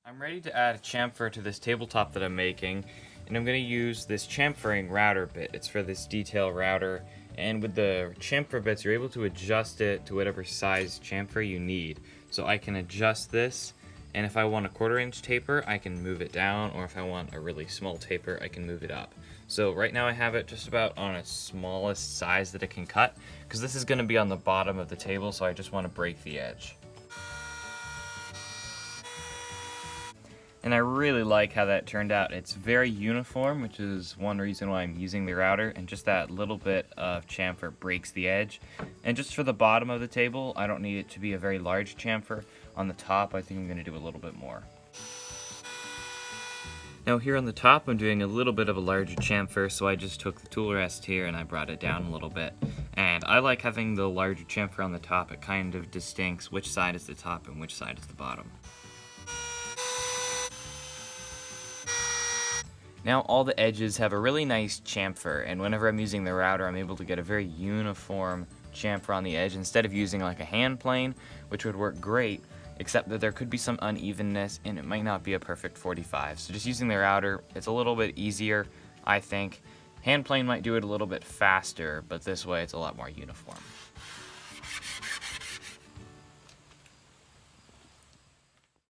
I'm ready to add a chamfer to this tabletop that I'm making, and I'm going to use this chamfering router bit. It's for this detail router, and with the chamfer bits you're able to adjust it to whatever size chamfer you need. So I can adjust this, and if I want a 1/4 inch taper I can move it down, or if I want a really small taper I can move it up. So right now I have it just about on its smallest size that it can cut, because this is going to be on the bottom of the table, so I just want to break the edge. And I really like how that turned out. It's very uniform, which is one reason why I'm using the router, and just that little bit of chamfer breaks the edge. And just for the bottom of the table, I don't need it to be a very large chamfer. On the top, I think I'm going to do a little bit more. Now here on the top, I'm doing a little bit of a larger chamfer, so I just took the tool rest here and I brought it down a little bit. And I like having the larger chamfer on the top. It kind of distincts which side is the top and which side is the bottom. Now all the edges have a really nice chamfer, and whenever I'm using the router I'm able to get a very uniform chamfer on the edge instead of using like a hand plane, which would work great, except that there could be some unevenness and it might not be a perfect 45. So just using the router, it's a little bit easier, I think. Hand plane might do it a little bit faster, but this way it's a lot more uniform.